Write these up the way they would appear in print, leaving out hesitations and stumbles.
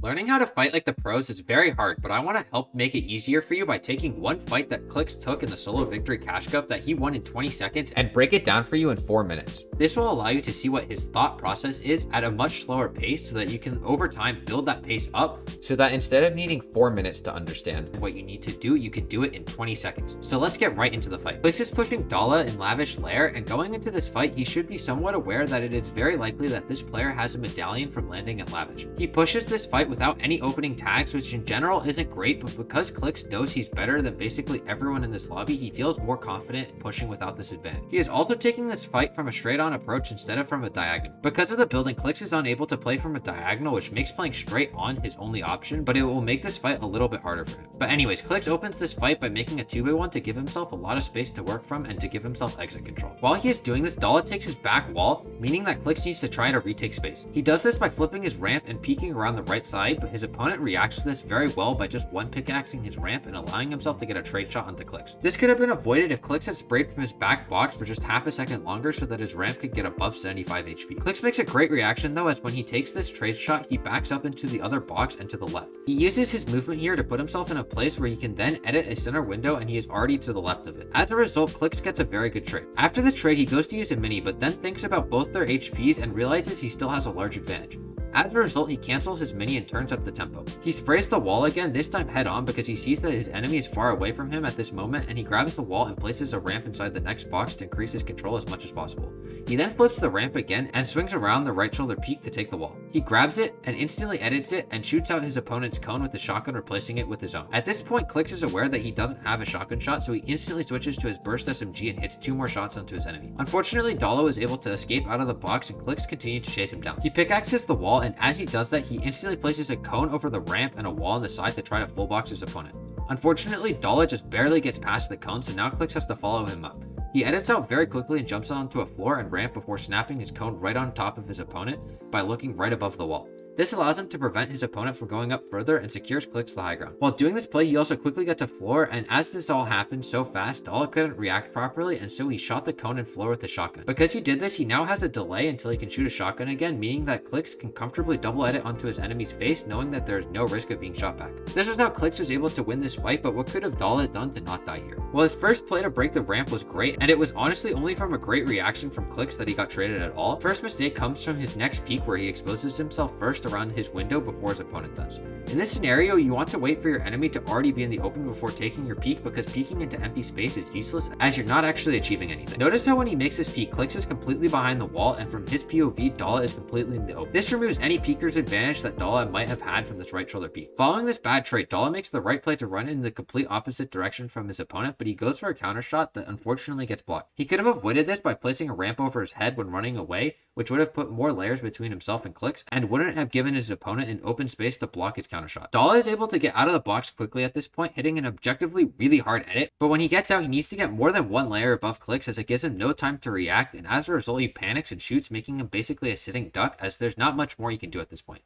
Learning how to fight like the pros is very hard, but I want to help make it easier for you by taking one fight that Clix took in the Solo Victory Cash Cup that he won in 20 seconds and break it down for you in 4 minutes. This will allow you to see what his thought process is at a much slower pace so that you can over time build that pace up so that instead of needing 4 minutes to understand what you need to do, you can do it in 20 seconds. So let's get right into the fight. Clix is pushing Dala in Lavish Lair, and going into this fight, he should be somewhat aware that it is very likely that this player has a medallion from landing at Lavish. He pushes this fight without any opening tags, which in general isn't great, but because Clix knows he's better than basically everyone in this lobby, he feels more confident in pushing without this advantage. He is also taking this fight from a straight on approach instead of from a diagonal. Because of the building, Clix is unable to play from a diagonal, which makes playing straight on his only option, but it will make this fight a little bit harder for him. But anyways, Clix opens this fight by making a 2v1 to give himself a lot of space to work from and to give himself exit control. While he is doing this, Dala takes his back wall, meaning that Clix needs to try to retake space. He does this by flipping his ramp and peeking around the right side, but his opponent reacts to this very well by just one pickaxing his ramp and allowing himself to get a trade shot onto Clix. This could have been avoided if Clix had sprayed from his back box for just half a second longer so that his ramp could get above 75 HP. Clix makes a great reaction though, as when he takes this trade shot, he backs up into the other box and to the left. He uses his movement here to put himself in a place where he can then edit a center window, and he is already to the left of it. As a result, Clix gets a very good trade. After this trade, he goes to use a mini, but then thinks about both their HPs and realizes he still has a large advantage. As a result, he cancels his mini and turns up the tempo. He sprays the wall again, this time head on, because he sees that his enemy is far away from him at this moment, and he grabs the wall and places a ramp inside the next box to increase his control as much as possible. He then flips the ramp again and swings around the right shoulder peak to take the wall. He grabs it and instantly edits it and shoots out his opponent's cone with the shotgun, replacing it with his own. At this point, Clix is aware that he doesn't have a shotgun shot, so he instantly switches to his burst SMG and hits 2 more shots onto his enemy. Unfortunately, Dala was able to escape out of the box, and Clix continued to chase him down. He pickaxes the wall, and as he does that, he instantly places a cone over the ramp and a wall on the side to try to full box his opponent. Unfortunately, Dala just barely gets past the cone, so now Clix has to follow him up. He edits out very quickly and jumps onto a floor and ramp before snapping his cone right on top of his opponent by looking right above the wall. This allows him to prevent his opponent from going up further and secures Clix the high ground. While doing this play, he also quickly got to floor, and as this all happened so fast, Dala couldn't react properly, and so he shot the cone and floor with the shotgun. Because he did this, he now has a delay until he can shoot a shotgun again, meaning that Clix can comfortably double edit onto his enemy's face, knowing that there is no risk of being shot back. This was how Clix was able to win this fight, but what could have Dala done to not die here? Well, his first play to break the ramp was great, and it was honestly only from a great reaction from Clix that he got traded at all. First mistake comes from his next peek, where he exposes himself first around his window before his opponent does. In this scenario, you want to wait for your enemy to already be in the open before taking your peek, because peeking into empty space is useless as you're not actually achieving anything. Notice how when he makes this peek, Clix is completely behind the wall, and from his POV, Dala is completely in the open. This removes any peeker's advantage that Dala might have had from this right shoulder peek. Following this bad trait, Dala makes the right play to run in the complete opposite direction from his opponent, but he goes for a counter shot that unfortunately gets blocked. He could have avoided this by placing a ramp over his head when running away, which would have put more layers between himself and Clix and wouldn't have given his opponent an open space to block his counter shot. Dala is able to get out of the box quickly at this point, hitting an objectively really hard edit, but when he gets out, he needs to get more than one layer above Clix, as it gives him no time to react, and as a result, he panics and shoots, making him basically a sitting duck, as there's not much more he can do at this point.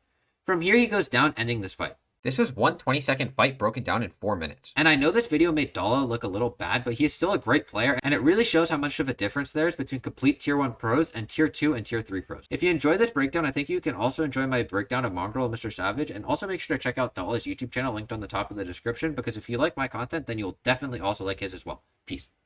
From here, he goes down, ending this fight. This was one 20-second fight broken down in 4 minutes. And I know this video made Dala look a little bad, but he is still a great player, and it really shows how much of a difference there is between complete tier 1 pros and tier 2 and tier 3 pros. If you enjoyed this breakdown, I think you can also enjoy my breakdown of Mongraal and Mr. Savage, and also make sure to check out Dala's YouTube channel linked on the top of the description, because if you like my content, then you'll definitely also like his as well. Peace.